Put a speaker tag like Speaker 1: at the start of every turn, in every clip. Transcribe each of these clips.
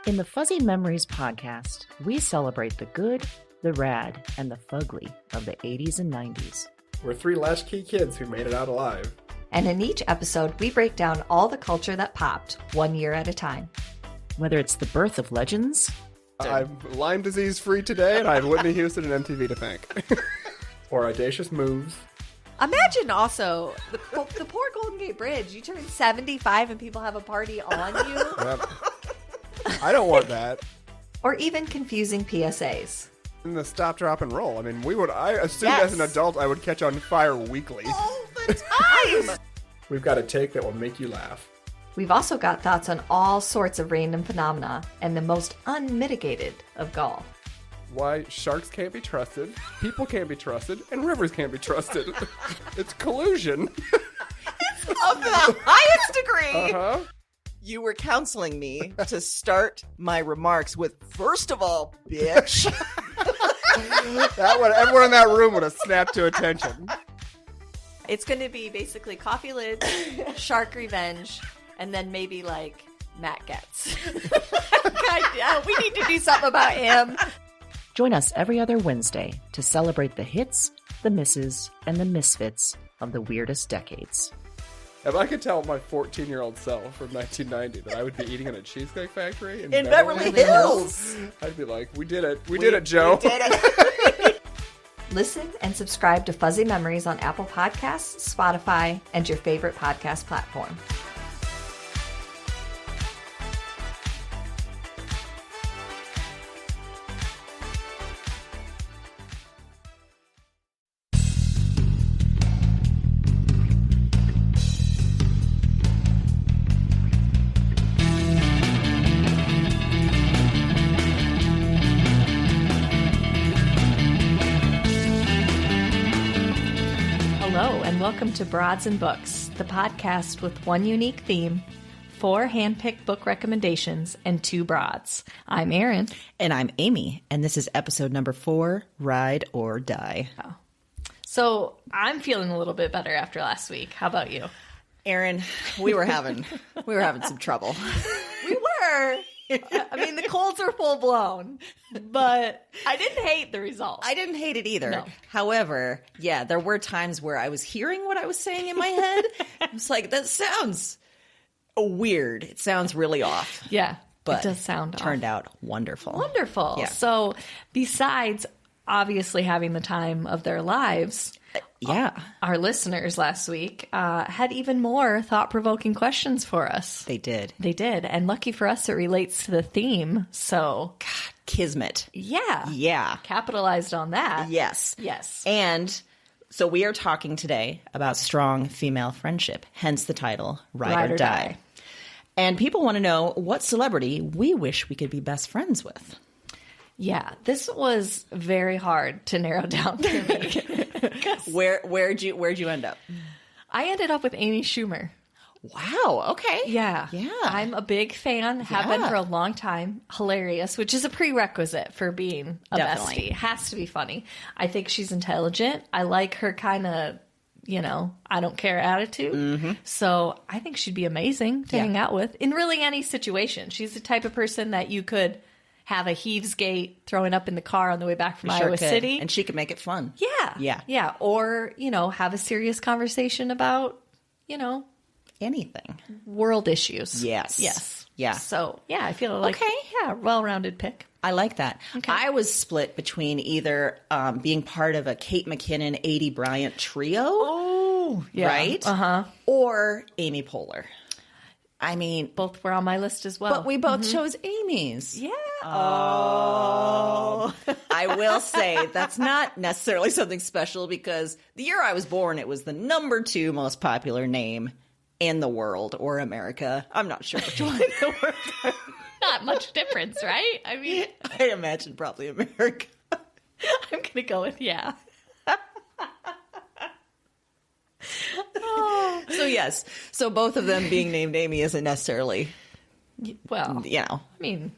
Speaker 1: In the Fuzzy Memories podcast, we celebrate the good, the rad, and the fugly of the 80s and 90s.
Speaker 2: We're three latchkey kids who made it out alive.
Speaker 3: And in each episode, we break down all the culture that popped, 1 year at a time.
Speaker 1: Whether it's the birth of legends...
Speaker 2: I'm Lyme disease free today, and I have Whitney Houston and MTV to thank. Or audacious moves.
Speaker 3: Imagine also the poor Golden Gate Bridge. You turn 75 and people have a party on you.
Speaker 2: Yep. I don't want that.
Speaker 3: Or even confusing PSAs.
Speaker 2: And the stop, drop, and roll. I mean, I assumed as an adult I would catch on fire weekly.
Speaker 3: All the time!
Speaker 2: We've got a take that will make you laugh.
Speaker 3: We've also got thoughts on all sorts of random phenomena and the most unmitigated of gall.
Speaker 2: Why sharks can't be trusted, people can't be trusted, and rivers can't be trusted. It's collusion.
Speaker 4: Of the highest degree.
Speaker 2: Uh-huh.
Speaker 4: You were counseling me to start my remarks with, first of all, bitch.
Speaker 2: Everyone in that room would have snapped to attention.
Speaker 3: It's going to be basically coffee lids, shark revenge, and then maybe like Matt Getz. God, we need to do something about him.
Speaker 1: Join us every other Wednesday to celebrate the hits, the misses, and the misfits of the weirdest decades.
Speaker 2: If I could tell my 14-year-old self from 1990 that I would be eating in a Cheesecake Factory in
Speaker 4: Beverly Hills,
Speaker 2: I'd be like, we did it. We did it, Joe.
Speaker 4: We did it.
Speaker 3: Listen and subscribe to Fuzzy Memories on Apple Podcasts, Spotify, and your favorite podcast platform. Welcome to Broads and Books, the podcast with one unique theme, 4 handpicked book recommendations, and 2 broads. I'm Erin.
Speaker 5: And I'm Amy, and this is episode number 4, Ride or Die.
Speaker 3: Oh. So I'm feeling a little bit better after last week. How about you?
Speaker 5: Erin, we were having some trouble.
Speaker 3: We were. I mean, the colds are full blown, but I didn't hate the result.
Speaker 5: I didn't hate it either.
Speaker 3: No.
Speaker 5: However, yeah, there were times where I was hearing what I was saying in my head. I was like, that sounds weird. It sounds really off.
Speaker 3: Yeah,
Speaker 5: but
Speaker 3: it does sound
Speaker 5: turned out wonderful.
Speaker 3: Wonderful.
Speaker 5: Yeah.
Speaker 3: So besides obviously having the time of their lives, our listeners last week had even more thought-provoking questions for us.
Speaker 5: They did.
Speaker 3: And lucky for us, it relates to the theme. So,
Speaker 5: God, kismet.
Speaker 3: Yeah. Capitalized on that.
Speaker 5: Yes. And so we are talking today about strong female friendship, hence the title, Ride or Die. And people want to know what celebrity we wish we could be best friends with.
Speaker 3: Yeah, this was very hard to narrow down for me.
Speaker 5: Where'd you end up?
Speaker 3: I ended up with Amy Schumer.
Speaker 5: Wow. Okay.
Speaker 3: Yeah. I'm a big fan. Have been for a long time. Hilarious, which is a prerequisite for being a bestie. It has to be funny. I think she's intelligent. I like her kind of, I don't care attitude. Mm-hmm. So I think she'd be amazing to hang out with in really any situation. She's the type of person that you could have a Heaves Gate throwing up in the car on the way back from Iowa City.
Speaker 5: And she could make it fun.
Speaker 3: Yeah. Or, have a serious conversation about,
Speaker 5: anything.
Speaker 3: World issues.
Speaker 5: Yes. Yeah.
Speaker 3: So, I feel like, well-rounded pick.
Speaker 5: I like that.
Speaker 3: Okay.
Speaker 5: I was split between either being part of a Kate McKinnon, Adie Bryant trio.
Speaker 3: Oh, yeah.
Speaker 5: Right?
Speaker 3: Uh-huh.
Speaker 5: Or Amy Poehler. I mean,
Speaker 3: both were on my list as well.
Speaker 5: But we both chose Amy's.
Speaker 3: Yeah.
Speaker 5: Oh. I will say that's not necessarily something special because the year I was born, it was the number 2 most popular name in the world or America. I'm not sure which one in the world.
Speaker 3: Not much difference, right? I mean,
Speaker 5: I imagine probably America.
Speaker 3: I'm going to go with yeah.
Speaker 5: So yes. So both of them being named Amy isn't necessarily,
Speaker 3: well, I mean,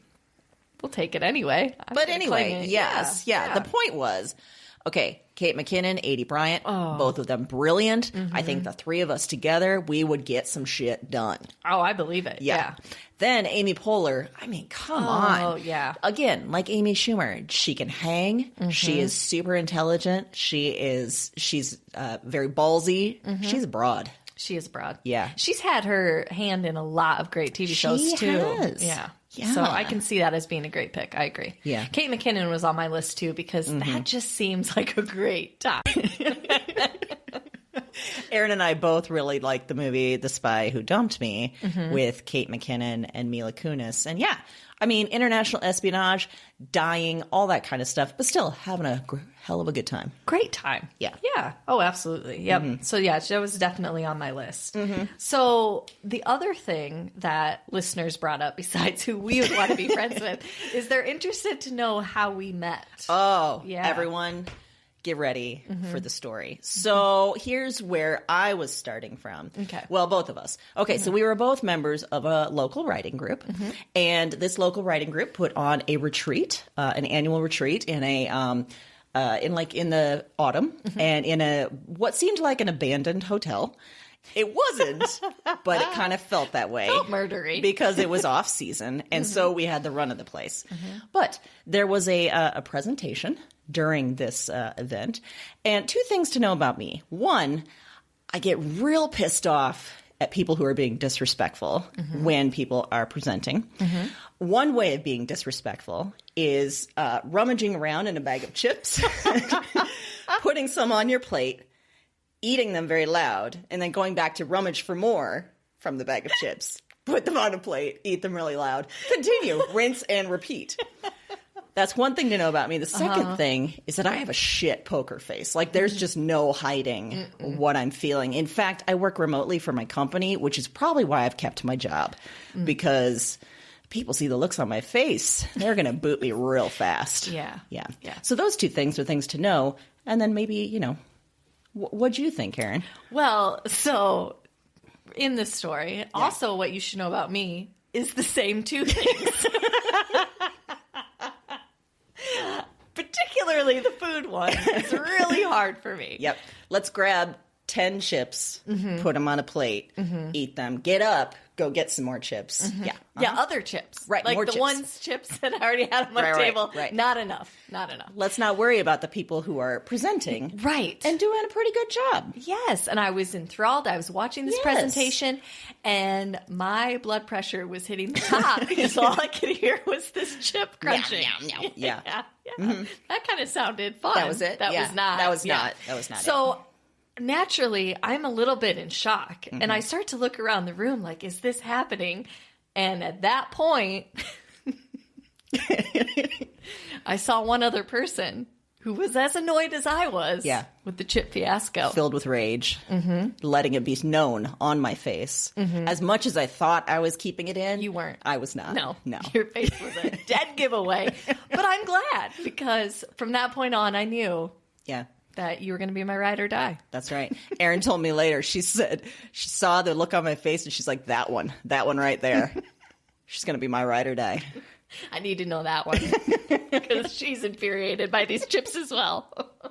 Speaker 3: we'll take it anyway.
Speaker 5: But anyway, yes. Yeah. The point was, Okay, Kate McKinnon, Aidy Bryant, both of them brilliant. I think the three of us together, we would get some shit done.
Speaker 3: Oh, I believe it. Yeah.
Speaker 5: Then Amy Poehler, I mean, come on.
Speaker 3: Oh, yeah.
Speaker 5: Again, like Amy Schumer, she can hang. She is super intelligent. She's very ballsy. She's broad.
Speaker 3: She is broad.
Speaker 5: Yeah.
Speaker 3: She's had her hand in a lot of great TV shows, too.
Speaker 5: Has.
Speaker 3: Yeah.
Speaker 5: Yeah.
Speaker 3: So I can see that as being a great pick. I agree.
Speaker 5: Yeah.
Speaker 3: Kate McKinnon was on my list, too, because that just seems like a great time.
Speaker 5: Erin and I both really liked the movie The Spy Who Dumped Me with Kate McKinnon and Mila Kunis. And yeah, I mean, international espionage, dying, all that kind of stuff, but still having a hell of a good time.
Speaker 3: Great time.
Speaker 5: Yeah.
Speaker 3: Yeah. Oh, absolutely. Yep. So yeah, that was definitely on my list. So the other thing that listeners brought up besides who we would want to be friends with is they're interested to know how we met.
Speaker 5: Oh,
Speaker 3: yeah.
Speaker 5: Everyone get ready for the story. So here's where I was starting from.
Speaker 3: Okay.
Speaker 5: Well, both of us. Okay, so we were both members of a local writing group, and this local writing group put on a retreat, an annual retreat in in the autumn, and in what seemed like an abandoned hotel. It wasn't, but it kind of felt that way.
Speaker 3: Felt murdery.
Speaker 5: Because it was off season, and so we had the run of the place. But there was a presentation during this event, and two things to know about me. One, I get real pissed off at people who are being disrespectful when people are presenting. One way of being disrespectful is rummaging around in a bag of chips, putting some on your plate, eating them very loud, and then going back to rummage for more from the bag of chips. Put them on a plate, eat them really loud. Continue, rinse and repeat. That's one thing to know about me. The second thing is that I have a shit poker face. Like, there's just no hiding what I'm feeling. In fact, I work remotely for my company, which is probably why I've kept my job. Because people see the looks on my face, they're going to boot me real fast.
Speaker 3: Yeah.
Speaker 5: So those two things are things to know. And then maybe, what'd you think, Erin?
Speaker 3: Well, so in this story, also what you should know about me is the same two things. Particularly the food one. It's really hard for me.
Speaker 5: Yep. Let's grab 10 chips, put them on a plate, eat them, get up, go get some more chips. Yeah.
Speaker 3: Yeah, other chips.
Speaker 5: Right,
Speaker 3: like
Speaker 5: more
Speaker 3: the
Speaker 5: chips.
Speaker 3: chips that I already had on my table.
Speaker 5: Right.
Speaker 3: Not enough.
Speaker 5: Let's not worry about the people who are presenting.
Speaker 3: Right.
Speaker 5: And doing a pretty good job.
Speaker 3: Yes. And I was enthralled. I was watching this presentation, and my blood pressure was hitting the top because all I could hear was this chip crunching.
Speaker 5: Yeah.
Speaker 3: That kind of sounded fun.
Speaker 5: That was it?
Speaker 3: That
Speaker 5: Yeah.
Speaker 3: was not.
Speaker 5: That was not it.
Speaker 3: So naturally, I'm a little bit in shock. And I start to look around the room like, is this happening? And at that point, I saw one other person who was as annoyed as I was with the chip fiasco.
Speaker 5: Filled with rage, letting it be known on my face. As much as I thought I was keeping it in,
Speaker 3: You weren't.
Speaker 5: I was not.
Speaker 3: No.
Speaker 5: No.
Speaker 3: Your face was a dead giveaway. But I'm glad, because from that point on, I knew
Speaker 5: Yeah.
Speaker 3: that you were going to be my ride or die.
Speaker 5: That's right. Erin told me later, she said she saw the look on my face and she's like, that one right there. She's going to be my ride or die.
Speaker 3: I need to know that one because she's infuriated by these chips as well. But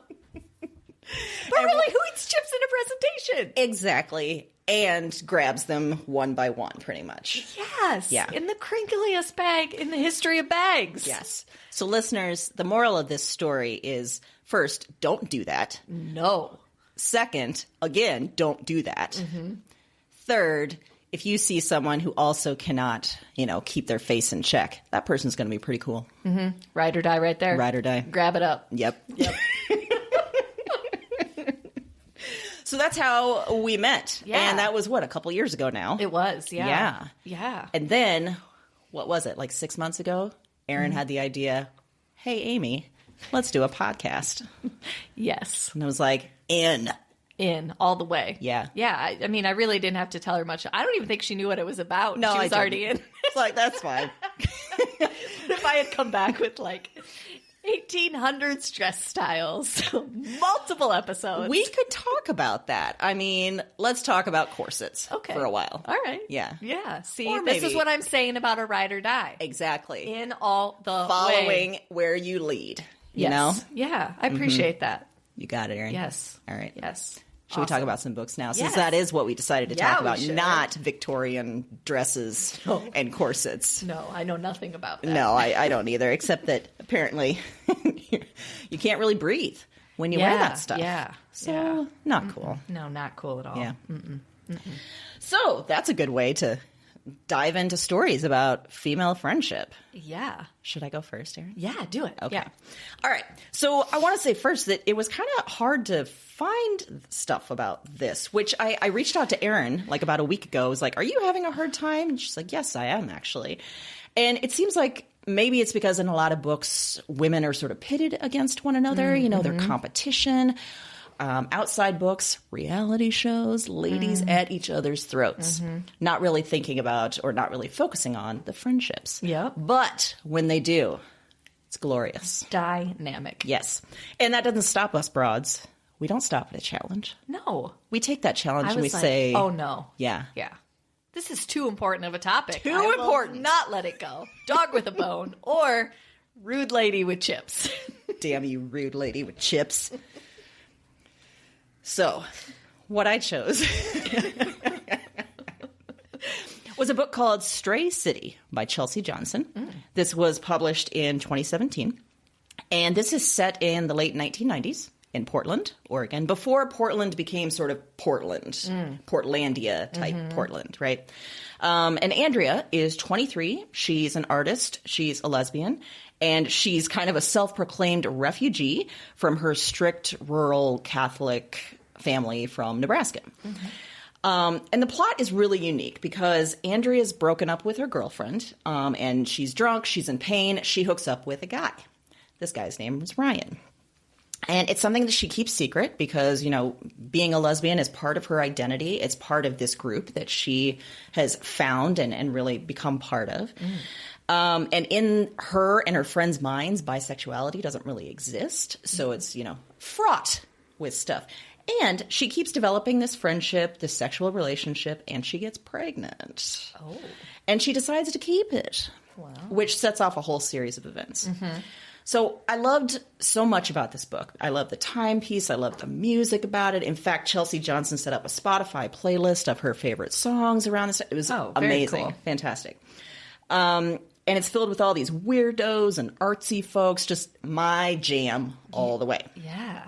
Speaker 3: really, who eats chips in a presentation?
Speaker 5: Exactly. And grabs them one by one, pretty much.
Speaker 3: Yes.
Speaker 5: Yeah.
Speaker 3: In the crinkliest bag in the history of bags.
Speaker 5: Yes. So listeners, the moral of this story is, first, don't do that.
Speaker 3: No.
Speaker 5: Second, again, don't do that. Third, if you see someone who also cannot, keep their face in check, that person's going to be pretty cool.
Speaker 3: Ride or die right there.
Speaker 5: Ride or die.
Speaker 3: Grab it up.
Speaker 5: Yep. So that's how we met.
Speaker 3: Yeah.
Speaker 5: And that was, a couple years ago now?
Speaker 3: It was,
Speaker 5: Yeah.
Speaker 3: Yeah.
Speaker 5: And then, what was it, like 6 months ago? Erin had the idea, hey, Amy, let's do a podcast.
Speaker 3: Yes.
Speaker 5: And I was like, in
Speaker 3: all the way.
Speaker 5: Yeah.
Speaker 3: Yeah. I mean, I really didn't have to tell her much. I don't even think she knew what it was about.
Speaker 5: No,
Speaker 3: she was
Speaker 5: I
Speaker 3: already in.
Speaker 5: It's like, that's fine.
Speaker 3: If I had come back with 1800s dress styles, multiple episodes.
Speaker 5: We could talk about that. I mean, let's talk about corsets for a while.
Speaker 3: All right.
Speaker 5: Yeah.
Speaker 3: Yeah. See,
Speaker 5: Or
Speaker 3: this
Speaker 5: maybe-
Speaker 3: is what I'm saying about a ride or die.
Speaker 5: Exactly.
Speaker 3: In all the
Speaker 5: Following
Speaker 3: way.
Speaker 5: where you lead. you know?
Speaker 3: Yeah, I appreciate that.
Speaker 5: You got it, Erin?
Speaker 3: Yes.
Speaker 5: All right.
Speaker 3: Yes.
Speaker 5: Should we talk about some books now? Since
Speaker 3: Yes.
Speaker 5: that is what we decided to talk
Speaker 3: we
Speaker 5: about,
Speaker 3: should.
Speaker 5: not Victorian dresses and corsets.
Speaker 3: No, I know nothing about that.
Speaker 5: No, I don't either, except that apparently you can't really breathe when you wear that stuff.
Speaker 3: Yeah.
Speaker 5: So, not cool.
Speaker 3: No, not cool at all.
Speaker 5: Yeah. So, that's a good way to dive into stories about female friendship.
Speaker 3: Yeah.
Speaker 5: Should I go first, Erin?
Speaker 3: Yeah, do it.
Speaker 5: Okay.
Speaker 3: Yeah.
Speaker 5: All right. So I want to say first that it was kind of hard to find stuff about this, which I reached out to Erin like about a week ago. I was like, are you having a hard time? And she's like, yes, I am actually. And it seems like maybe it's because in a lot of books, women are sort of pitted against one another, you know, their competition. Outside books, reality shows, ladies at each other's throats, not really thinking about or not really focusing on the friendships.
Speaker 3: Yep.
Speaker 5: But when they do, it's glorious.
Speaker 3: Dynamic.
Speaker 5: Yes. And that doesn't stop us broads. We don't stop at a challenge.
Speaker 3: No.
Speaker 5: We take that challenge
Speaker 3: I
Speaker 5: and we
Speaker 3: was like,
Speaker 5: say,
Speaker 3: oh no.
Speaker 5: Yeah.
Speaker 3: Yeah. This is too important of a topic.
Speaker 5: Too
Speaker 3: I will
Speaker 5: important.
Speaker 3: not let it go. Dog with a bone or rude lady with chips.
Speaker 5: Damn you, rude lady with chips. So, what I chose was a book called Stray City by Chelsea Johnson. This was published in 2017. And this is set in the late 1990s in Portland, Oregon, before Portland became sort of Portland, Portlandia type Portland, right? And Andrea is 23. She's an artist. She's a lesbian. And she's kind of a self-proclaimed refugee from her strict rural Catholic family from Nebraska. And the plot is really unique because Andrea's broken up with her girlfriend, and she's drunk, she's in pain. She hooks up with a guy. This guy's name is Ryan. And it's something that she keeps secret because, you know, being a lesbian is part of her identity. It's part of this group that she has found and really become part of. And in her and her friends' minds, bisexuality doesn't really exist. So it's, you know, fraught with stuff. And she keeps developing this friendship, this sexual relationship, and she gets pregnant. Oh. And she decides to keep it, which sets off a whole series of events. So I loved so much about this book. I love the timepiece. I love the music about it. In fact, Chelsea Johnson set up a Spotify playlist of her favorite songs around this. It was amazing. Cool. Fantastic. And it's filled with all these weirdos and artsy folks, just my jam all the way.
Speaker 3: Yeah.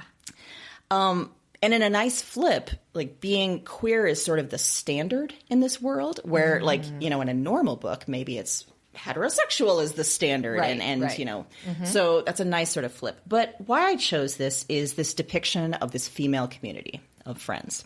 Speaker 5: And in a nice flip, like being queer is sort of the standard in this world where like, you know, in a normal book, maybe it's heterosexual is the standard and you know, so that's a nice sort of flip. But why I chose this is this depiction of this female community of friends.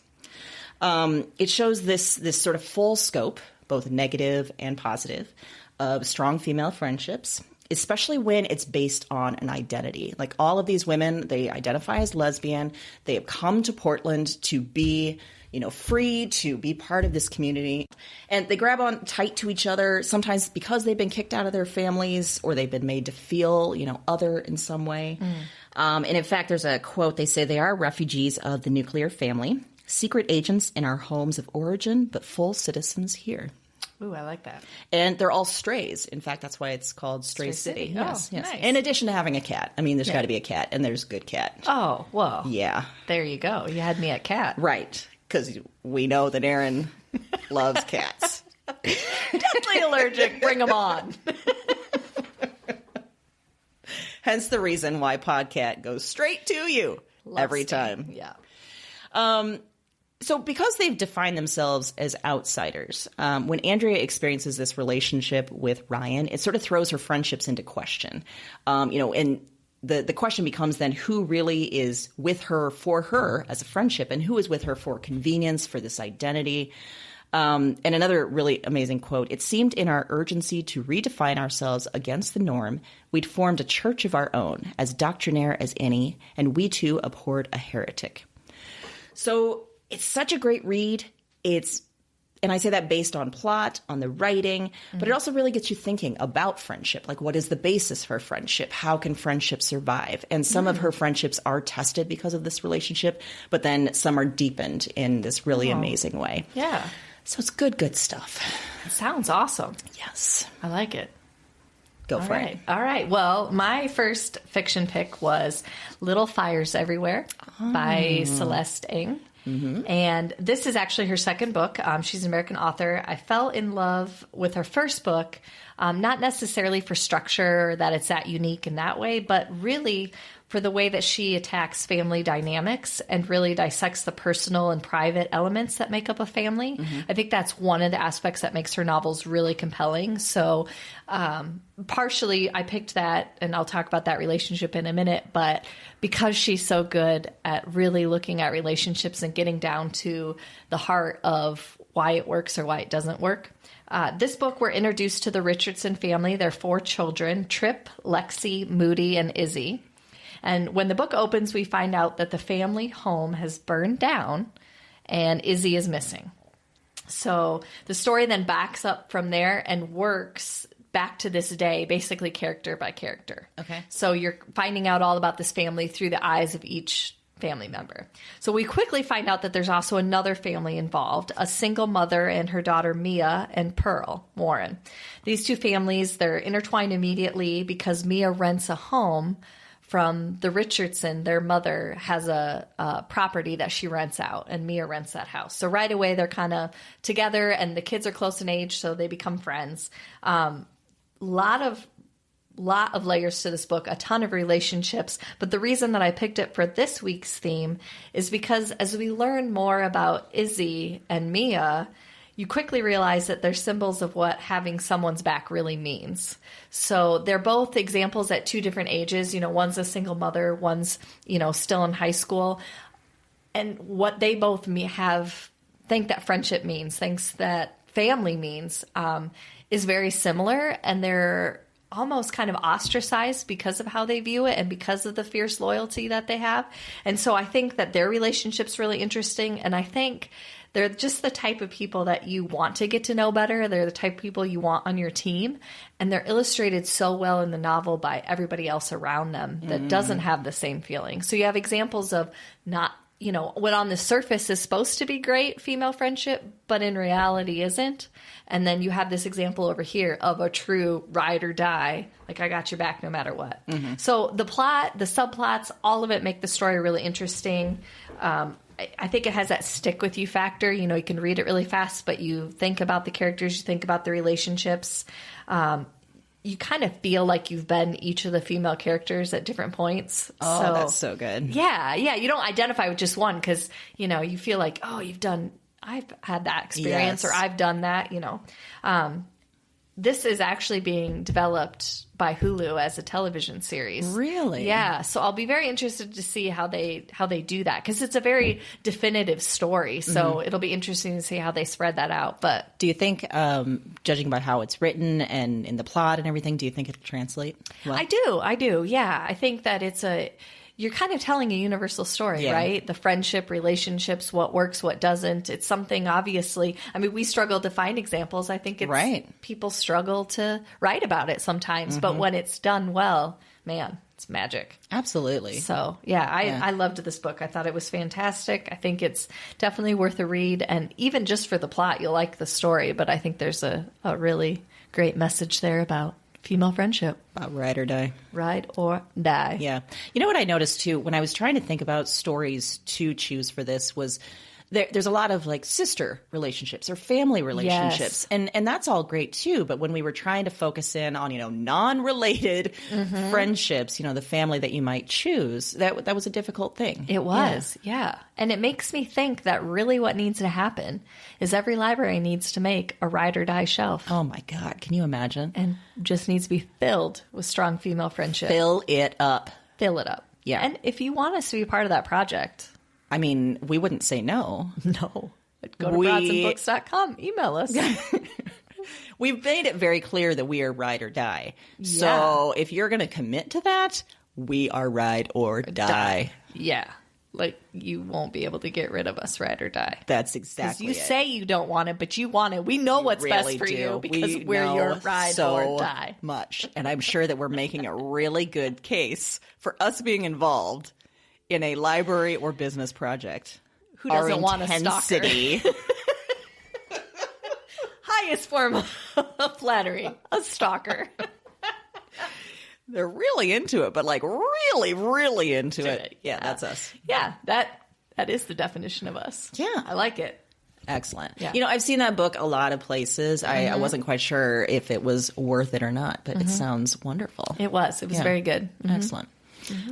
Speaker 5: It shows this sort of full scope, both negative and positive, of strong female friendships, especially when it's based on an identity. Like all of these women, they identify as lesbian. They have come to Portland to be, you know, free to be part of this community. And they grab on tight to each other, sometimes because they've been kicked out of their families or they've been made to feel, you know, other in some way. And in fact, there's a quote. They say they are refugees of the nuclear family, secret agents in our homes of origin, but full citizens here.
Speaker 3: Ooh, I like that.
Speaker 5: And they're all strays. In fact, that's why it's called Stray City. Yes,
Speaker 3: yes.
Speaker 5: Nice. In addition to having a cat. I mean, there's got to be a cat, and there's a good cat.
Speaker 3: Oh, well.
Speaker 5: Yeah.
Speaker 3: There you go. You had me at cat.
Speaker 5: Right. Because we know that Erin loves cats.
Speaker 3: Deathly allergic. Bring them on.
Speaker 5: Hence the reason why Podcat goes straight to you every time.
Speaker 3: Yeah.
Speaker 5: So because they've defined themselves as outsiders, when Andrea experiences this relationship with Ryan, it sort of throws her friendships into question. You know, and the question becomes then who really is with her for her as a friendship and who is with her for convenience, for this identity. And another really amazing quote, it seemed in our urgency to redefine ourselves against the norm, we'd formed a church of our own, as doctrinaire as any, and we too abhorred a heretic. So it's such a great read. And I say that based on plot, on the writing, but it also really gets you thinking about friendship. Like, what is the basis for friendship? How can friendship survive? And some of her friendships are tested because of this relationship, but then some are deepened in this really amazing way.
Speaker 3: Yeah.
Speaker 5: So it's good stuff.
Speaker 3: It sounds awesome.
Speaker 5: Yes.
Speaker 3: I like it.
Speaker 5: Go for it.
Speaker 3: All right. Well, my first fiction pick was Little Fires Everywhere by Celeste Ng. And this is actually her second book. She's an American author. I fell in love with her first book, not necessarily for structure, that it's that unique in that way, but really for the way that she attacks family dynamics and really dissects the personal and private elements that make up a family. I think that's one of the aspects that makes her novels really compelling. So partially I picked that, and I'll talk about that relationship in a minute, but because she's so good at really looking at relationships and getting down to the heart of why it works or why it doesn't work. This book, we're introduced to the Richardson family, their 4 children, Trip, Lexi, Moody, and Izzy. And when the book opens, we find out that the family home has burned down and Izzy is missing. So the story then backs up from there and works back to this day, basically character by character.
Speaker 5: Okay.
Speaker 3: So you're finding out all about this family through the eyes of each family member. So we quickly find out that there's also another family involved, a single mother and her daughter Mia and Pearl Warren. These 2 families, they're intertwined immediately because Mia rents a home from the Richardson. Their mother has a property that she rents out, and Mia rents that house. So right away, they're kind of together, and the kids are close in age, so they become friends. Lot of layers to this book, a ton of relationships. But the reason that I picked it for this week's theme is because as we learn more about Izzy and Mia, you quickly realize that they're symbols of what having someone's back really means. So they're both examples at 2 different ages. You know, one's a single mother, one's, still in high school. And what they both think that friendship means, thinks that family means, is very similar. And they're almost kind of ostracized because of how they view it and because of the fierce loyalty that they have. And so I think that their relationship's really interesting. And I think they're just the type of people that you want to get to know better. They're the type of people you want on your team. And they're illustrated so well in the novel by everybody else around them that doesn't have the same feeling. So you have examples of not, what on the surface is supposed to be great female friendship, but in reality isn't. And then you have this example over here of a true ride or die, like I got your back no matter what. So the plot, the subplots, all of it make the story really interesting. I think it has that stick with you factor. You can read it really fast, but you think about the characters, you think about the relationships. You kind of feel like you've been each of the female characters at different points.
Speaker 5: Oh, that's so good.
Speaker 3: Yeah. You don't identify with just one because, you feel like, oh, I've had that experience,
Speaker 5: yes,
Speaker 3: or I've done that, This is actually being developed by Hulu as a television series.
Speaker 5: Really?
Speaker 3: Yeah. So I'll be very interested to see how they do that, because it's a very definitive story. So it'll be interesting to see how they spread that out. But
Speaker 5: do you think, judging by how it's written and in the plot and everything, do you think it'll translate well?
Speaker 3: I do. Yeah. I think that you're kind of telling a universal story, right? The friendship, relationships, what works, what doesn't. It's something, obviously, we struggle to find examples. I think it's people struggle to write about it sometimes, but when it's done well, man, it's magic.
Speaker 5: Absolutely.
Speaker 3: So, I loved this book. I thought it was fantastic. I think it's definitely worth a read. And even just for the plot, you'll like the story. But I think there's a really great message there about female friendship.
Speaker 5: About ride or die.
Speaker 3: Ride or die.
Speaker 5: Yeah. You know what I noticed, too, when I was trying to think about stories to choose for this was there's a lot of like sister relationships or family relationships.
Speaker 3: Yes.
Speaker 5: And that's all great, too. But when we were trying to focus in on, non-related friendships, the family that you might choose, that was a difficult thing.
Speaker 3: It was. Yeah. And it makes me think that really what needs to happen is every library needs to make a ride or die shelf.
Speaker 5: Oh, my God. Can you imagine?
Speaker 3: And just needs to be filled with strong female friendship.
Speaker 5: Fill it up.
Speaker 3: Fill it up.
Speaker 5: Yeah.
Speaker 3: And if you want us to be a part of that project,
Speaker 5: we wouldn't say no.
Speaker 3: No. Go to broadsandbooks.com. Email us.
Speaker 5: We've made it very clear that we are ride or die.
Speaker 3: Yeah.
Speaker 5: So if you're going to commit to that, we are ride or die.
Speaker 3: Yeah. Like, you won't be able to get rid of us, ride or die.
Speaker 5: That's exactly it.
Speaker 3: You say you don't want it, but you want it. We know what's
Speaker 5: really
Speaker 3: best for
Speaker 5: do.
Speaker 3: You because we're
Speaker 5: know
Speaker 3: your ride
Speaker 5: so
Speaker 3: or die.
Speaker 5: Much. And I'm sure that we're making a really good case for us being involved in a library or business project.
Speaker 3: Who doesn't want a stalker? Highest form of flattery, a stalker.
Speaker 5: They're really into it, but like really, really into it. Yeah, that's us.
Speaker 3: Yeah, that is the definition of us.
Speaker 5: Yeah.
Speaker 3: I like it.
Speaker 5: Excellent.
Speaker 3: Yeah.
Speaker 5: You know, I've seen that book a lot of places. I wasn't quite sure if it was worth it or not, but it sounds wonderful.
Speaker 3: It was. It was very good.
Speaker 5: Excellent.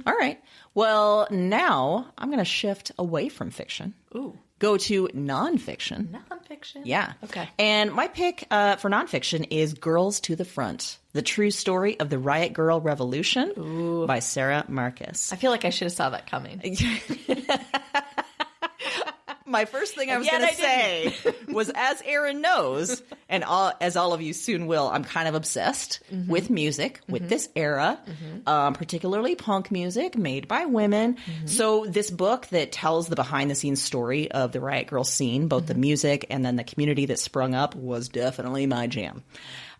Speaker 5: All right. Well, now I'm going to shift away from fiction.
Speaker 3: Ooh.
Speaker 5: Go to nonfiction.
Speaker 3: Nonfiction?
Speaker 5: Yeah.
Speaker 3: Okay.
Speaker 5: And my pick for nonfiction is Girls to the Front, The True Story of the Riot Girl Revolution by Sarah Marcus.
Speaker 3: I feel like I should have saw that coming.
Speaker 5: My first thing I was going to say was, as Erin knows, and as all of you soon will, I'm kind of obsessed with music, with this era, particularly punk music made by women. So this book that tells the behind-the-scenes story of the Riot Girl scene, both the music and then the community that sprung up, was definitely my jam.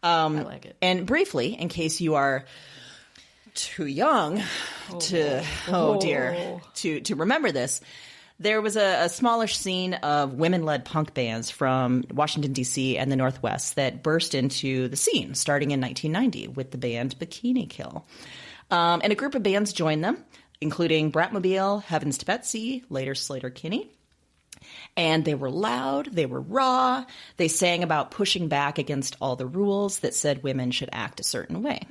Speaker 3: I like it.
Speaker 5: And briefly, in case you are too young to remember this, there was a smallish scene of women-led punk bands from Washington, D.C. and the Northwest that burst into the scene starting in 1990 with the band Bikini Kill. And a group of bands joined them, including Bratmobile, Heavens to Betsy, later Slater-Kinney. And they were loud, they were raw, they sang about pushing back against all the rules that said women should act a certain way.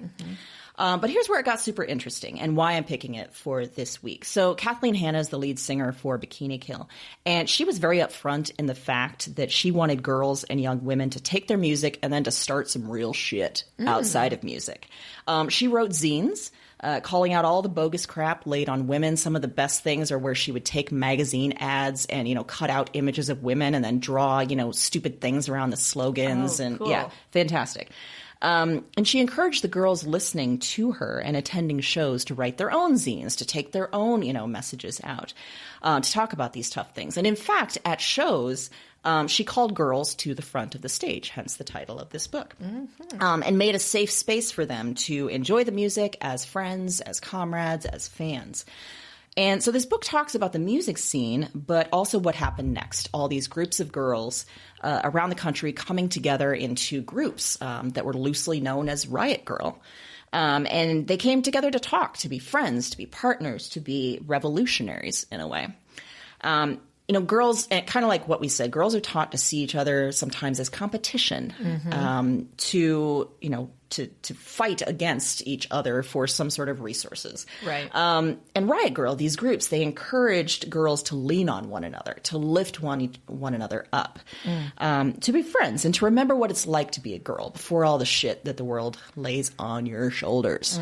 Speaker 5: But here's where it got super interesting and why I'm picking it for this week. So Kathleen Hanna is the lead singer for Bikini Kill, and she was very upfront in the fact that she wanted girls and young women to take their music and then to start some real shit outside of music. She wrote zines, calling out all the bogus crap laid on women. Some of the best things are where she would take magazine ads and, cut out images of women and then draw, stupid things around the slogans.
Speaker 3: Cool.
Speaker 5: Yeah, fantastic. And she encouraged the girls listening to her and attending shows to write their own zines, to take their own, messages out, to talk about these tough things. And in fact, at shows, she called girls to the front of the stage, hence the title of this book, and made a safe space for them to enjoy the music as friends, as comrades, as fans. And so this book talks about the music scene, but also what happened next. All these groups of girls around the country coming together into groups that were loosely known as Riot Girl. And they came together to talk, to be friends, to be partners, to be revolutionaries in a way. Girls, kind of like what we said, girls are taught to see each other sometimes as competition, to fight against each other for some sort of resources.
Speaker 3: Right.
Speaker 5: And Riot Girl, these groups, they encouraged girls to lean on one another, to lift one another up, to be friends, and to remember what it's like to be a girl before all the shit that the world lays on your shoulders.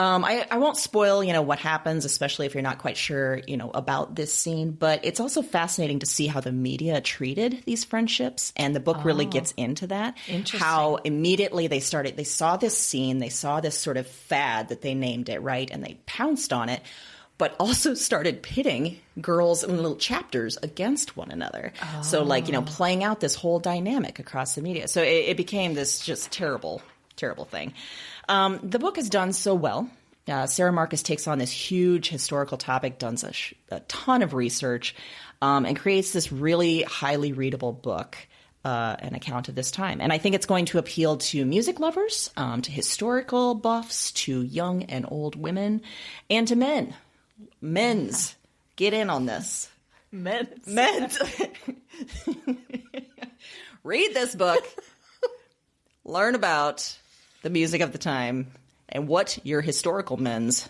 Speaker 5: I won't spoil, what happens, especially if you're not quite sure, about this scene. But it's also fascinating to see how the media treated these friendships. And the book really gets into that.
Speaker 3: Interesting.
Speaker 5: How immediately they saw this scene, they saw this sort of fad that they named it, right? And they pounced on it, but also started pitting girls in little chapters against one another. So playing out this whole dynamic across the media. So it became this just terrible, terrible thing. The book is done so well. Sarah Marcus takes on this huge historical topic, does a ton of research, and creates this really highly readable book, an account of this time. And I think it's going to appeal to music lovers, to historical buffs, to young and old women, and to men. Men's. Get in on this. Men's. Read this book. Learn about the music of the time and what your historical men's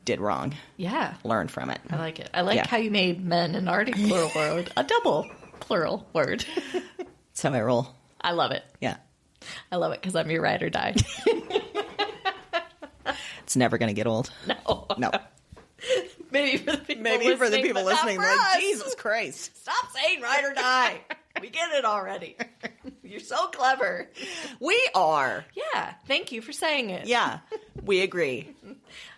Speaker 5: did wrong.
Speaker 3: Yeah.
Speaker 5: Learn from it.
Speaker 3: I like it. I like how you made men an already plural word, a double plural word.
Speaker 5: That's how I roll.
Speaker 3: I love it.
Speaker 5: Yeah.
Speaker 3: I love it because I'm your ride or die.
Speaker 5: It's never going to get old. No.
Speaker 3: Maybe for the people listening.
Speaker 5: They're like, Jesus Christ.
Speaker 3: Stop saying ride or die. We get it already. You're so clever.
Speaker 5: We are.
Speaker 3: Yeah. Thank you for saying it.
Speaker 5: Yeah. We agree.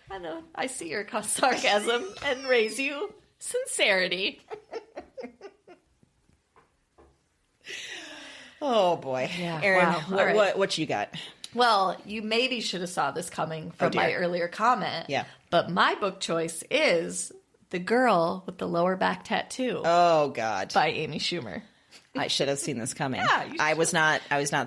Speaker 3: I know. I see your sarcasm and raise you sincerity.
Speaker 5: Oh, boy.
Speaker 3: Yeah.
Speaker 5: Erin,
Speaker 3: wow.
Speaker 5: what you got?
Speaker 3: Well, you maybe should have saw this coming from my earlier comment.
Speaker 5: Yeah.
Speaker 3: But my book choice is The Girl with the Lower Back Tattoo.
Speaker 5: Oh, God.
Speaker 3: By Amy Schumer.
Speaker 5: I should have seen this coming.
Speaker 3: Yeah,
Speaker 5: I was not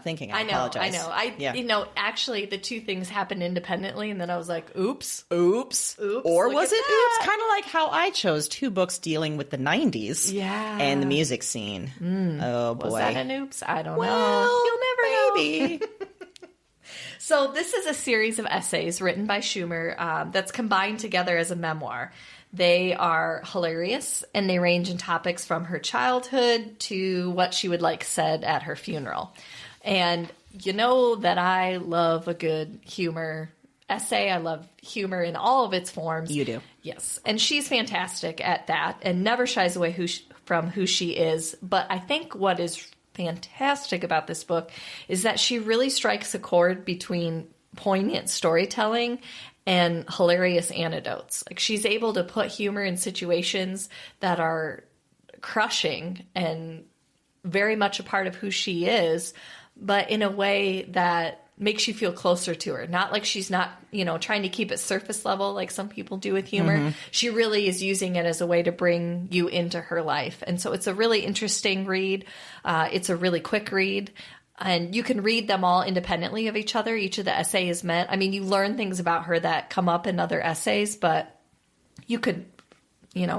Speaker 5: thinking. I apologize.
Speaker 3: You know, actually the two things happened independently and then I was like, oops.
Speaker 5: Or was it oops? Kind of like how I chose 2 books dealing with the 90s and the music scene. Oh boy.
Speaker 3: Was that an oops? I don't
Speaker 5: Well,
Speaker 3: know. You'll never
Speaker 5: maybe.
Speaker 3: know. So this is a series of essays written by Schumer that's combined together as a memoir. They are hilarious, and they range in topics from her childhood to what she would like said at her funeral. And you know that I love a good humor essay. I love humor in all of its forms.
Speaker 5: You do.
Speaker 3: Yes. And she's fantastic at that and never shies away from who she is. But I think what is fantastic about this book is that she really strikes a chord between poignant storytelling and hilarious anecdotes. Like, she's able to put humor in situations that are crushing and very much a part of who she is, but in a way that makes you feel closer to her. Not like she's not, trying to keep it surface level like some people do with humor. She really is using it as a way to bring you into her life. And so it's a really interesting read. It's a really quick read. And you can read them all independently of each other. Each of the essays meant, you learn things about her that come up in other essays, but you could,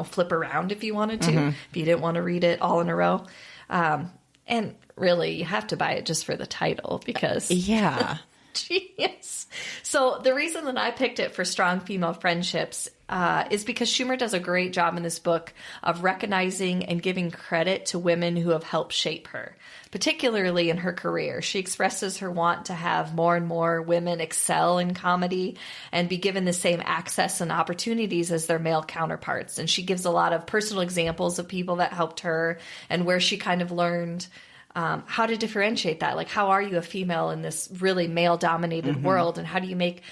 Speaker 3: flip around if you wanted to, if you didn't want to read it all in a row. And really, you have to buy it just for the title because...
Speaker 5: Yeah.
Speaker 3: Genius. So the reason that I picked it for Strong Female Friendships is because Schumer does a great job in this book of recognizing and giving credit to women who have helped shape her, particularly in her career. She expresses her want to have more and more women excel in comedy and be given the same access and opportunities as their male counterparts. And she gives a lot of personal examples of people that helped her and where she kind of learned how to differentiate that. Like, how are you a female in this really male-dominated world, and how do you make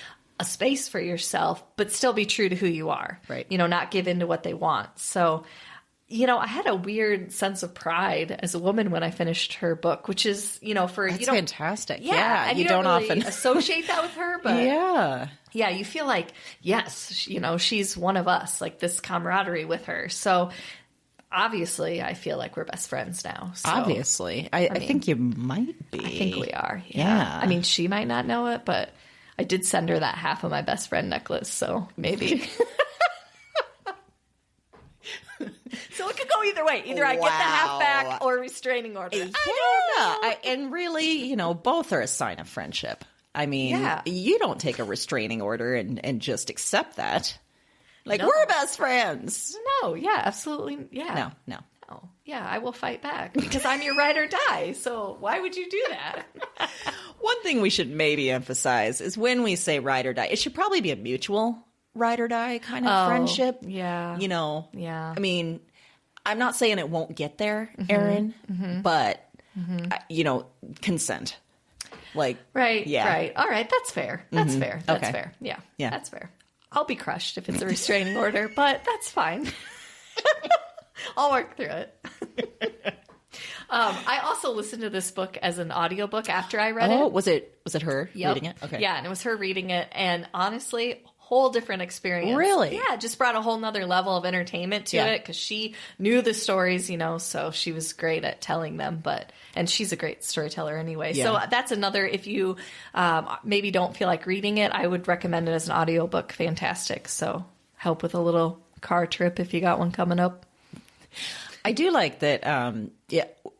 Speaker 3: a space for yourself, but still be true to who you are?
Speaker 5: Right.
Speaker 3: Not give in to what they want. So, I had a weird sense of pride as a woman when I finished her book, which is,
Speaker 5: That's fantastic.
Speaker 3: Yeah, and
Speaker 5: you
Speaker 3: don't
Speaker 5: really
Speaker 3: often associate that with her, but yeah, you feel like, yes, she's one of us, like this camaraderie with her. So obviously, I feel like we're best friends now. So,
Speaker 5: obviously. I think you might be.
Speaker 3: I think we are.
Speaker 5: Yeah.
Speaker 3: She might not know it, but I did send her that half of my best friend necklace, so maybe. So it could go either way. Either I get the half back or restraining order.
Speaker 5: And really, both are a sign of friendship. You don't take a restraining order and just accept that. Like, we're best friends.
Speaker 3: No, yeah, absolutely. Yeah.
Speaker 5: No.
Speaker 3: Yeah, I will fight back because I'm your ride or die. So why would you do that?
Speaker 5: One thing we should maybe emphasize is when we say ride or die, it should probably be a mutual ride or die kind of friendship.
Speaker 3: Yeah.
Speaker 5: Yeah. I'm not saying it won't get there, Erin, but, consent. Like,
Speaker 3: right.
Speaker 5: Yeah.
Speaker 3: Right. All right. That's fair. That's fair. That's
Speaker 5: Okay.
Speaker 3: fair. Yeah.
Speaker 5: Yeah.
Speaker 3: That's fair. I'll be crushed if it's a restraining order, but that's fine. I'll work through it. I also listened to this book as an audiobook after I read it.
Speaker 5: Oh, was it her reading it? Okay.
Speaker 3: Yeah, and it was her reading it, and honestly, whole different experience.
Speaker 5: Really?
Speaker 3: Yeah, it just brought a whole nother level of entertainment to it because she knew the stories, so she was great at telling them. And she's a great storyteller anyway.
Speaker 5: Yeah.
Speaker 3: So that's another, if you maybe don't feel like reading it, I would recommend it as an audiobook. Fantastic. So help with a little car trip if you got one coming up.
Speaker 5: I do like that.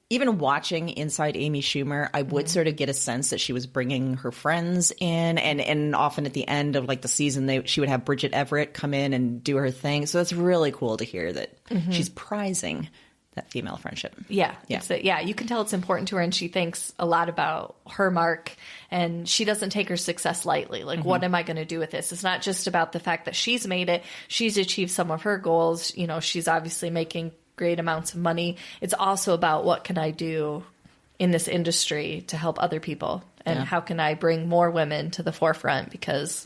Speaker 5: Even watching Inside Amy Schumer, I would sort of get a sense that she was bringing her friends in, and often at the end of like the season, she would have Bridget Everett come in and do her thing. So it's really cool to hear that she's prizing that female friendship.
Speaker 3: Yeah. You can tell it's important to her, and she thinks a lot about her mark, and she doesn't take her success lightly. Like, what am I going to do with this? It's not just about the fact that she's made it. She's achieved some of her goals. She's obviously making great amounts of money. It's also about what can I do in this industry to help other people, and how can I bring more women to the forefront because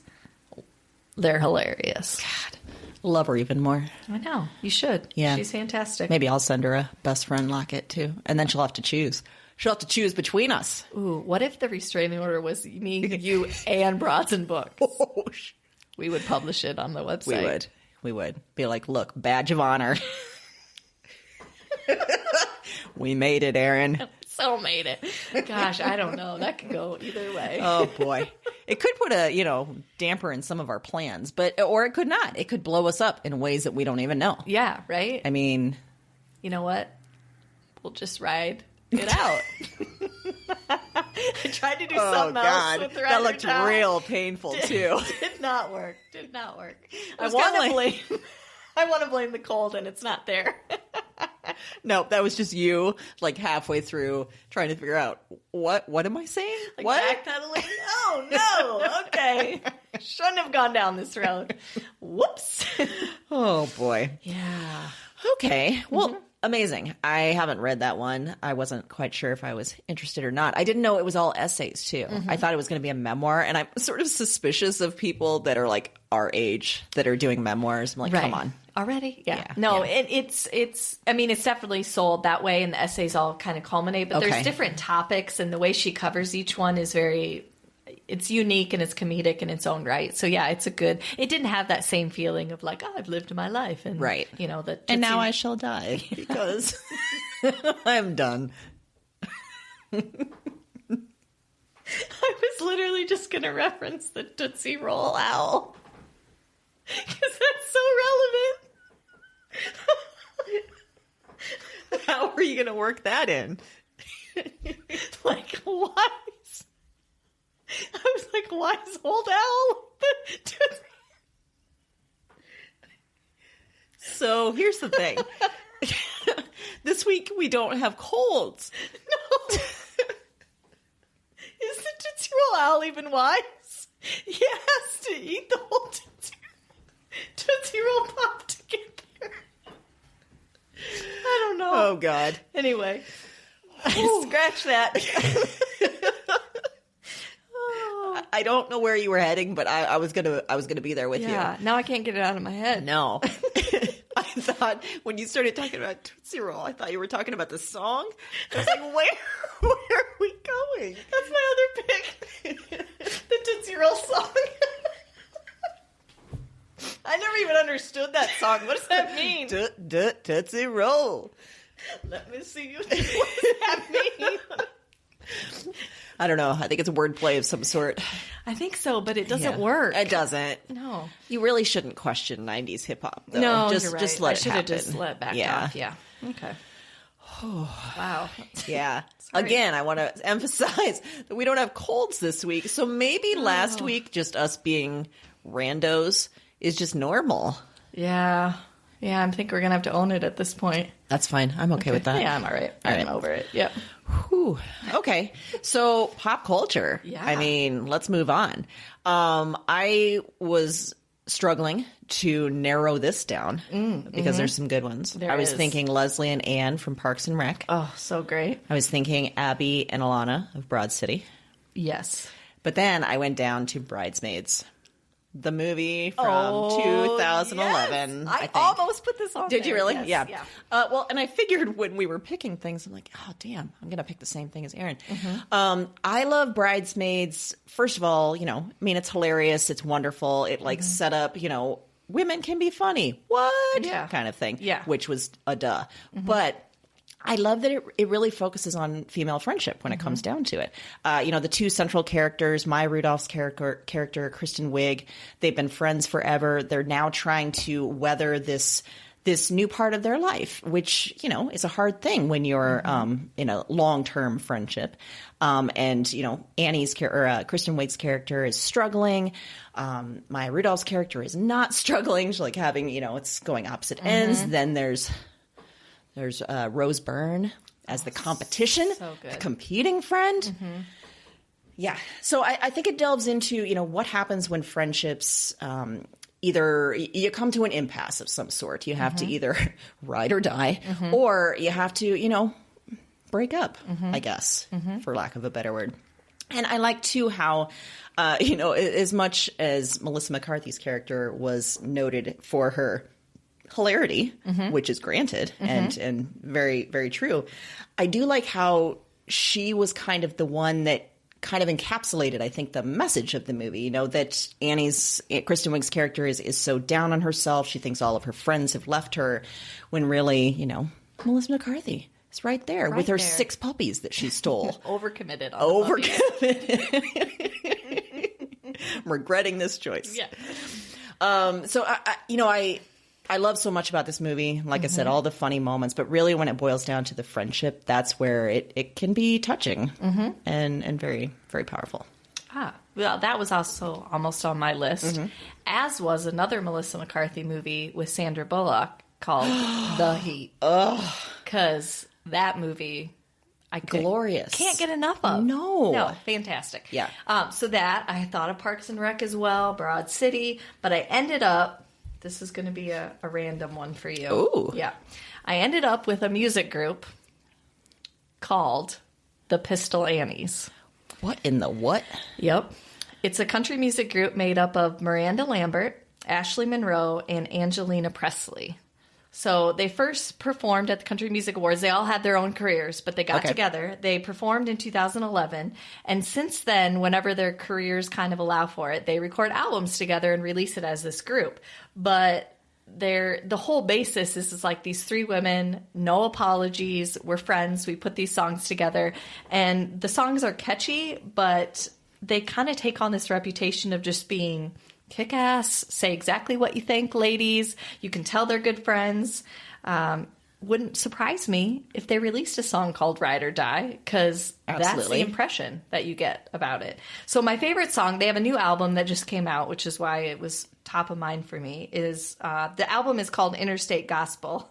Speaker 3: they're hilarious.
Speaker 5: God, love her even more.
Speaker 3: I know. You should.
Speaker 5: Yeah.
Speaker 3: She's fantastic.
Speaker 5: Maybe I'll send her a best friend locket too, and then she'll have to choose. She'll have to choose between us.
Speaker 3: Ooh, what if the restraining order was me, you, and Bronson Books? We would publish it on the website.
Speaker 5: We would. Be like, look, badge of honor. We made it, Erin.
Speaker 3: So made it. Gosh, I don't know. That could go either way.
Speaker 5: Oh, boy. It could put a, damper in some of our plans, or it could not. It could blow us up in ways that we don't even know.
Speaker 3: Yeah, right?
Speaker 5: I mean...
Speaker 3: You know what? We'll just ride it out. I tried to do something else with the
Speaker 5: that looked real painful, too.
Speaker 3: Did not work. I want to blame the cold, and it's not there.
Speaker 5: No, that was just you, like, halfway through trying to figure out, what am I saying?
Speaker 3: Like
Speaker 5: what?
Speaker 3: backpedaling? Oh, no. Okay. Shouldn't have gone down this road. Whoops.
Speaker 5: Oh, boy.
Speaker 3: Yeah.
Speaker 5: Okay. Well, amazing. I haven't read that one. I wasn't quite sure if I was interested or not. I didn't know it was all essays, too. I thought it was going to be a memoir, and I'm sort of suspicious of people that are, like, our age that are doing memoirs. I'm like, come on.
Speaker 3: Already? Yeah. No, yeah. It's definitely sold that way, and the essays all kind of culminate, but there's different topics, and the way she covers each one is it's unique and it's comedic in its own right. So yeah, it didn't have that same feeling of like, I've lived my life. And and
Speaker 5: now I shall die because I'm done.
Speaker 3: I was literally just going to reference the Tootsie Roll owl. Because that's so relevant.
Speaker 5: How are you going to work that in?
Speaker 3: Like, why? I was like, wise old owl?
Speaker 5: So here's the thing. This week we don't have colds.
Speaker 3: No. Is the Tootsie Roll owl even wise? He has to eat the whole Tootsie Roll pop together. I don't know.
Speaker 5: Oh, God.
Speaker 3: Anyway, scratch that.
Speaker 5: I don't know where you were heading, but I was gonna be there with you.
Speaker 3: Yeah, now I can't get it out of my head.
Speaker 5: No. I thought when you started talking about Tootsie Roll, I thought you were talking about the song. I was like, where are we going?
Speaker 3: That's my other pick. The Tootsie Roll song. I never even understood that song. What does that mean?
Speaker 5: Tootsie Roll.
Speaker 3: Let me see you. What does that mean?
Speaker 5: I don't know. I think it's a wordplay of some sort.
Speaker 3: I think so, but it doesn't work.
Speaker 5: It doesn't.
Speaker 3: No.
Speaker 5: You really shouldn't question 90s hip hop, though.
Speaker 3: No,
Speaker 5: just,
Speaker 3: you're right.
Speaker 5: Just let
Speaker 3: I
Speaker 5: it
Speaker 3: should
Speaker 5: happen.
Speaker 3: have just let it back off. Yeah. Okay. Wow.
Speaker 5: Yeah. Again, I want to emphasize that we don't have colds this week. So maybe last week, just us being randos is just normal.
Speaker 3: Yeah. Yeah, I think we're going to have to own it at this point.
Speaker 5: That's fine. I'm okay with that.
Speaker 3: Yeah, I'm all right. I'm over it. Yep.
Speaker 5: Whew. Okay. So pop culture.
Speaker 3: Yeah.
Speaker 5: I mean, let's move on. I was struggling to narrow this down because there's some good ones. I was thinking Leslie and Anne from Parks and Rec.
Speaker 3: Oh, so great.
Speaker 5: I was thinking Abby and Alana of Broad City.
Speaker 3: Yes.
Speaker 5: But then I went down to Bridesmaids. The movie from 2011.
Speaker 3: Yes.
Speaker 5: I think.
Speaker 3: Almost put this on.
Speaker 5: Did you really?
Speaker 3: Yes.
Speaker 5: Yeah. Well, and I figured when we were picking things, I'm like, oh, damn, I'm going to pick the same thing as Erin. I love Bridesmaids. First of all, it's hilarious. It's wonderful. It set up, women can be funny. What?
Speaker 3: Yeah.
Speaker 5: Kind of thing.
Speaker 3: Yeah.
Speaker 5: Which was a duh. But I love that it really focuses on female friendship when it comes down to it. The two central characters, Maya Rudolph's character, Kristen Wiig, they've been friends forever. They're now trying to weather this new part of their life, which, is a hard thing when you're in a long-term friendship. And Kristen Wiig's character is struggling. Maya Rudolph's character is not struggling. She's like having, it's going opposite ends. Then there's Rose Byrne as the competition, the competing friend. Yeah. So I think it delves into, what happens when friendships either you come to an impasse of some sort. You have to either ride or die or you have to, break up, I guess, for lack of a better word. And I like, too, how, as much as Melissa McCarthy's character was noted for her hilarity, which is granted and very, very true. I do like how she was kind of the one that kind of encapsulated, I think, the message of the movie, that Kristen Wiig's character is so down on herself. She thinks all of her friends have left her when really, Melissa McCarthy It's right there
Speaker 3: Right
Speaker 5: with her
Speaker 3: there.
Speaker 5: 6 puppies that she stole.
Speaker 3: Overcommitted. On the puppies.
Speaker 5: Overcommitted. I'm regretting this choice.
Speaker 3: Yeah.
Speaker 5: So I love so much about this movie. Like I said, all the funny moments, but really when it boils down to the friendship, that's where it can be touching and very, very powerful.
Speaker 3: Well, that was also almost on my list, as was another Melissa McCarthy movie with Sandra Bullock called The Heat. Because that movie,
Speaker 5: Glorious.
Speaker 3: can't get enough of.
Speaker 5: No,
Speaker 3: fantastic.
Speaker 5: Yeah.
Speaker 3: So that, I thought of Parks and Rec as well, Broad City, but I ended up, this is going to be a random one for you.
Speaker 5: Ooh.
Speaker 3: Yeah. I ended up with a music group called the Pistol Annies.
Speaker 5: What in the what?
Speaker 3: Yep. It's a country music group made up of Miranda Lambert, Ashley Monroe, and Angelina Presley. So they first performed at the Country Music Awards. They all had their own careers, but they got together. They performed in 2011. And since then, whenever their careers kind of allow for it, they record albums together and release it as this group. But the whole basis is like these 3 women, no apologies, we're friends, we put these songs together. And the songs are catchy, but they kind of take on this reputation of just being kick-ass, say exactly what you think, ladies. You can tell they're good friends. Wouldn't surprise me if they released a song called Ride or Die, because that's the impression that you get about it. So my favorite song, they have a new album that just came out, which is why it was top of mind for me, is the album is called Interstate Gospel.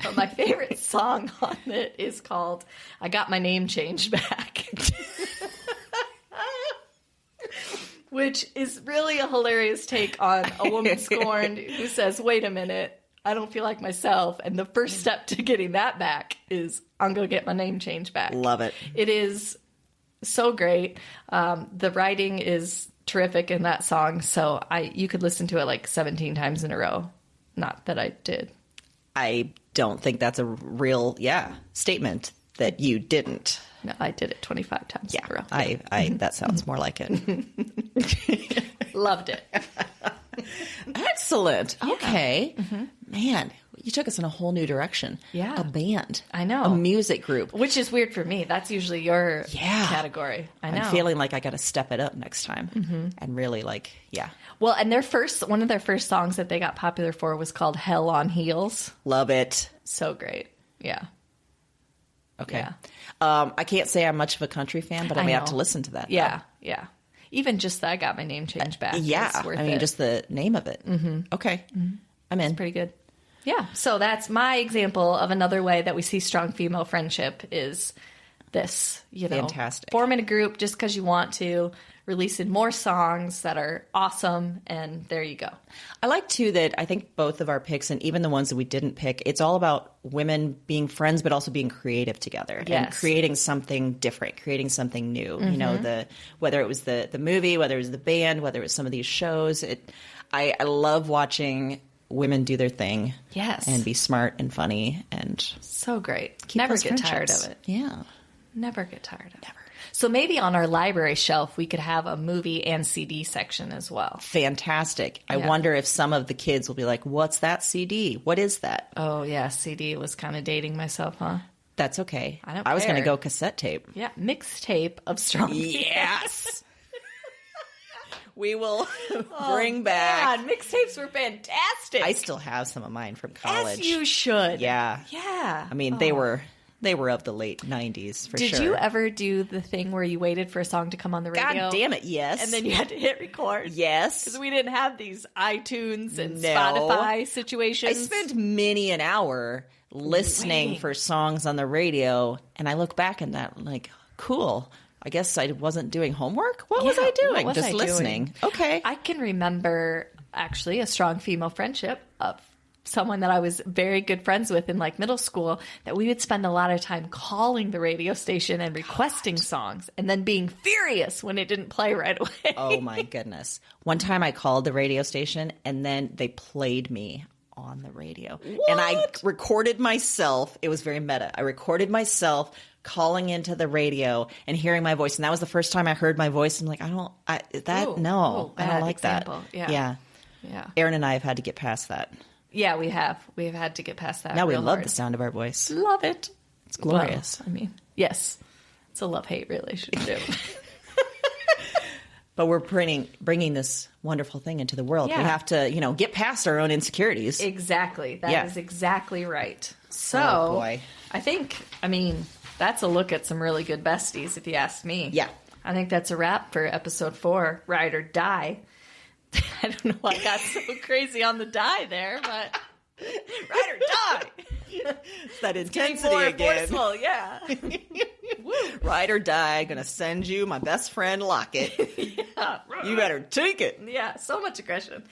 Speaker 3: But my favorite song on it is called I Got My Name Changed Back. Which is really a hilarious take on a woman scorned who says, wait a minute, I don't feel like myself. And the first step to getting that back is I'm going to get my name changed back.
Speaker 5: Love it.
Speaker 3: It is so great. The writing is terrific in that song. So you could listen to it like 17 times in a row. Not that I did.
Speaker 5: I don't think that's a real, statement that you didn't.
Speaker 3: No, I did it 25 times in a row.
Speaker 5: I that sounds more like it.
Speaker 3: Loved it.
Speaker 5: Excellent. Okay. Man, you took us in a whole new direction.
Speaker 3: Yeah.
Speaker 5: A band.
Speaker 3: I know.
Speaker 5: A music group.
Speaker 3: Which is weird for me. That's usually your category. I know.
Speaker 5: I'm feeling like I got to step it up next time and really
Speaker 3: Well, and one of their first songs that they got popular for was called Hell on Heels.
Speaker 5: Love it.
Speaker 3: So great. Yeah.
Speaker 5: Okay.
Speaker 3: Yeah.
Speaker 5: I can't say I'm much of a country fan, but I may have to listen to that.
Speaker 3: Yeah. Yeah. Even just that got my name changed back.
Speaker 5: Yeah.
Speaker 3: Worth
Speaker 5: I mean,
Speaker 3: it.
Speaker 5: just the name of it. Okay. I'm in.
Speaker 3: Pretty good. Yeah. So that's my example of another way that we see strong female friendship is this,
Speaker 5: Fantastic.
Speaker 3: forming a group just because you want to, releasing more songs that are awesome, and there you go.
Speaker 5: I like, too, that I think both of our picks, and even the ones that we didn't pick, it's all about women being friends, but also being creative together and creating something different, creating something new. You know, whether it was the movie, whether it was the band, whether it was some of these shows. I love watching women do their thing.
Speaker 3: Yes.
Speaker 5: And be smart and funny and
Speaker 3: So great.
Speaker 5: keep
Speaker 3: Never
Speaker 5: those
Speaker 3: get tired
Speaker 5: friendships.
Speaker 3: of it.
Speaker 5: Yeah.
Speaker 3: Never get tired of it. Never. So maybe on our library shelf, we could have a movie and CD section as well.
Speaker 5: Fantastic. I wonder if some of the kids will be like, what's that CD? What is that?
Speaker 3: Oh, yeah. CD was kind of dating myself, huh?
Speaker 5: That's okay.
Speaker 3: I
Speaker 5: was going to
Speaker 3: care.
Speaker 5: go cassette tape.
Speaker 3: Yeah. Mixtape of strong
Speaker 5: Yes. We will bring back.
Speaker 3: God, mixtapes were fantastic.
Speaker 5: I still have some of mine from college.
Speaker 3: As you should.
Speaker 5: Yeah.
Speaker 3: Yeah.
Speaker 5: I mean, they were of the late 90s for sure.
Speaker 3: Did you ever do the thing where you waited for a song to come on the radio?
Speaker 5: God damn it, yes.
Speaker 3: And then you had to hit record?
Speaker 5: Yes.
Speaker 3: Because we didn't have these iTunes and Spotify situations.
Speaker 5: I spent many an hour listening for songs on the radio, and I look back at that like, cool. I guess I wasn't doing homework. What was I doing?
Speaker 3: What was
Speaker 5: Just
Speaker 3: I
Speaker 5: listening.
Speaker 3: doing?
Speaker 5: Okay.
Speaker 3: I can remember actually a strong female friendship of someone that I was very good friends with in like middle school, that we would spend a lot of time calling the radio station and requesting songs and then being furious when it didn't play right away.
Speaker 5: Oh my goodness. One time I called the radio station and then they played me on the radio.
Speaker 3: What?
Speaker 5: And I recorded myself. It was very meta. I recorded myself calling into the radio and hearing my voice. And that was the first time I heard my voice. I'm like, I don't like
Speaker 3: example.
Speaker 5: that.
Speaker 3: Yeah.
Speaker 5: Erin and I have had to get past that.
Speaker 3: Yeah, we have. We've had to get past that.
Speaker 5: Now we
Speaker 3: real
Speaker 5: love
Speaker 3: hard.
Speaker 5: the sound of our voice.
Speaker 3: Love it.
Speaker 5: It's glorious.
Speaker 3: Well, I mean, yes, it's a love-hate relationship.
Speaker 5: But we're bringing this wonderful thing into the world.
Speaker 3: Yeah.
Speaker 5: We have to, get past our own insecurities.
Speaker 3: Exactly. That is exactly right. So,
Speaker 5: Oh, boy.
Speaker 3: I mean, that's a look at some really good besties, if you ask me.
Speaker 5: Yeah.
Speaker 3: I think that's a wrap for episode 4, Ride or Die. I don't know why I got so crazy on the die there, but
Speaker 5: Ride or die. It's that intensity
Speaker 3: more
Speaker 5: again.
Speaker 3: forceful, yeah.
Speaker 5: Ride or die. Gonna send you my best friend locket.
Speaker 3: Yeah.
Speaker 5: You better take it.
Speaker 3: Yeah, so much aggression.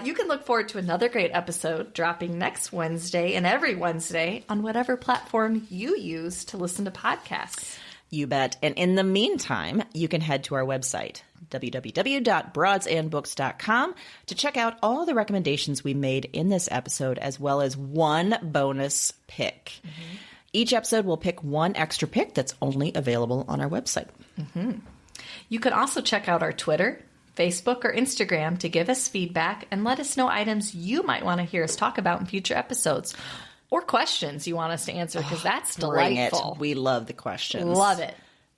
Speaker 3: You can look forward to another great episode dropping next Wednesday and every Wednesday on whatever platform you use to listen to podcasts.
Speaker 5: You bet. And in the meantime, you can head to our website, www.broadsandbooks.com, to check out all the recommendations we made in this episode, as well as one bonus pick. Mm-hmm. Each episode will pick one extra pick that's only available on our website.
Speaker 3: Mm-hmm. You can also check out our Twitter, Facebook, or Instagram to give us feedback and let us know items you might want to hear us talk about in future episodes. Or questions you want us to answer, because that's delightful.
Speaker 5: Bring it. We love the questions.
Speaker 3: Love it.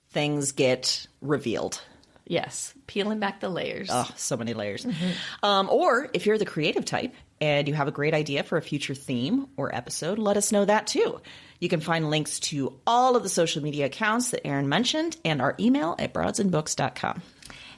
Speaker 5: Things get revealed.
Speaker 3: Yes. Peeling back the layers.
Speaker 5: Oh, so many layers. Mm-hmm. Or if you're the creative type and you have a great idea for a future theme or episode, let us know that too. You can find links to all of the social media accounts that Erin mentioned and our email at broadsandbooks.com.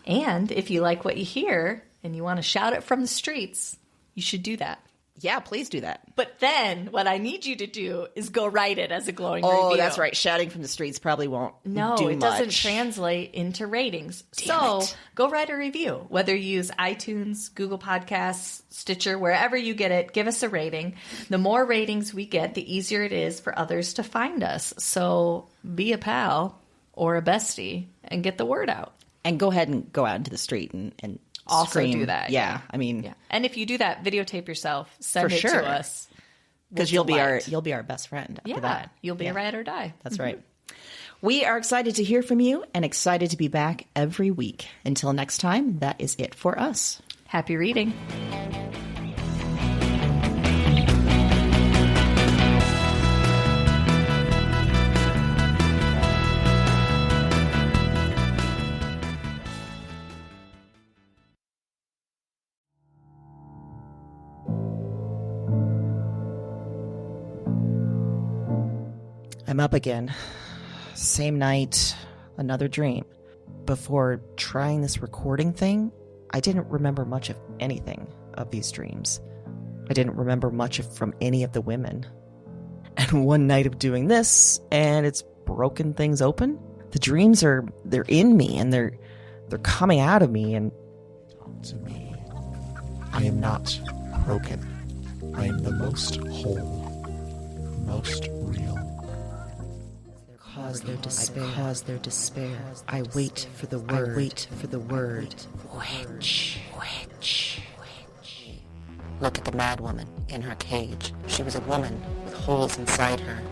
Speaker 3: And if you like what you hear and you want to shout it from the streets, you should do that.
Speaker 5: Yeah, please do that.
Speaker 3: But then what I need you to do is go write it as a glowing review.
Speaker 5: Oh, that's right. Shouting from the streets probably won't do much.
Speaker 3: No, it doesn't translate into ratings.
Speaker 5: Damn it.
Speaker 3: Go write a review. Whether you use iTunes, Google Podcasts, Stitcher, wherever you get it, give us a rating. The more ratings we get, the easier it is for others to find us. So be a pal or a bestie and get the word out.
Speaker 5: And go ahead and go out into the street and
Speaker 3: also
Speaker 5: scream.
Speaker 3: do that.
Speaker 5: Yeah, I mean,
Speaker 3: yeah. And if you do that, videotape yourself, send it to us,
Speaker 5: because you'll be our best friend after that.
Speaker 3: You'll be a ride or die.
Speaker 5: That's right. We are excited to hear from you and excited to be back every week. Until next time, that is it for us.
Speaker 3: Happy reading.
Speaker 1: I'm up again. Same night, another dream. Before trying this recording thing, I didn't remember much of anything of these dreams. I didn't remember much from any of the women. And one night of doing this, and it's broken things open. The dreams they're in me, and they're coming out of me, and...
Speaker 6: To me, I am not broken. I am the most whole, most real.
Speaker 1: Cause their despair. I wait for the word. Witch.
Speaker 7: Look at the mad woman in her cage. She was a woman with holes inside her.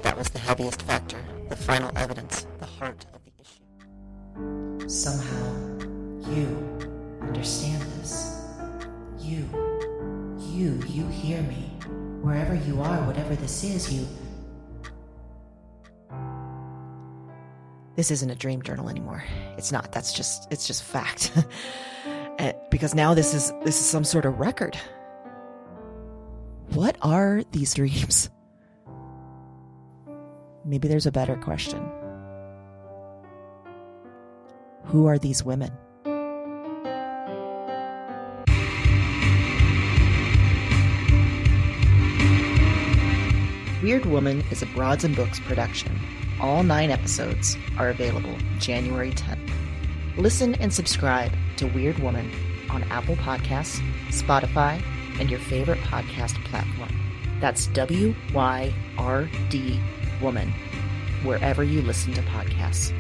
Speaker 7: That was the heaviest factor, the final evidence, the heart of the issue.
Speaker 1: Somehow, you understand this. You hear me. Wherever you are, whatever this is, you... This isn't a dream journal anymore. It's not. It's just fact. Because now this is some sort of record. What are these dreams? Maybe there's a better question. Who are these women? Weird Woman is a Broads and Books production. All 9 episodes are available January 10th. Listen and subscribe to Weird Woman on Apple Podcasts, Spotify, and your favorite podcast platform. That's WYRD Woman, wherever you listen to podcasts.